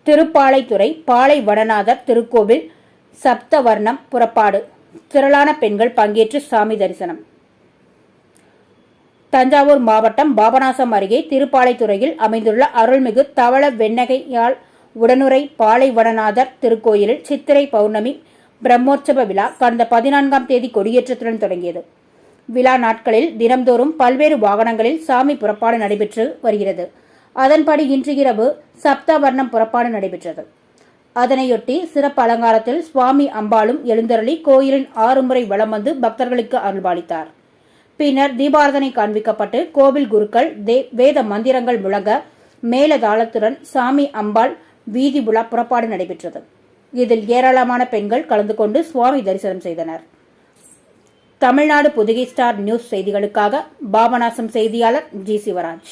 திருப்பாலைத்துறை பாலை வடநாதர் திருக்கோவில் சப்தவர்ணம் புறப்பாடு. திரளான பெண்கள் பங்கேற்று சாமி தரிசனம். தஞ்சாவூர் மாவட்டம் பாபநாசம் அருகே திருப்பாலைத்துறையில் அமைந்துள்ள அருள்மிகு தவள வெண்ணகையால் உடனுறை பாலை வடநாதர் திருக்கோயிலில் சித்திரை பௌர்ணமி பிரம்மோற்சவ விழா கடந்த 14ஆம் தேதி கொடியேற்றத்துடன் தொடங்கியது. விழா நாட்களில் தினம்தோறும் பல்வேறு வாகனங்களில் சாமி புறப்பாடு நடைபெற்று வருகிறது. அதன்படி இன்று இரவு சப்தவர்ணம் புறப்பாடு நடைபெற்றது. அதனையொட்டி சிறப்பு அலங்காரத்தில் சுவாமி அம்பாளும் எழுந்தருளி கோயிலின் 6 முறை வலம் வந்து பக்தர்களுக்கு அருள்பாலித்தார். பின்னர் தீபாரதனை காண்பிக்கப்பட்டு கோவில் குருக்கள் வேத மந்திரங்கள் முழங்க மேலதாளத்துடன் சாமி அம்பாள் வீதி உலா புறப்பாடு நடைபெற்றது. இதில் ஏராளமான பெண்கள் கலந்து கொண்டு சுவாமி தரிசனம் செய்தனர். தமிழ்நாடு புதுகை ஸ்டார் நியூஸ் செய்திகளுக்காக பாபநாசம் செய்தியாளர் ஜி. சிவராஜ்.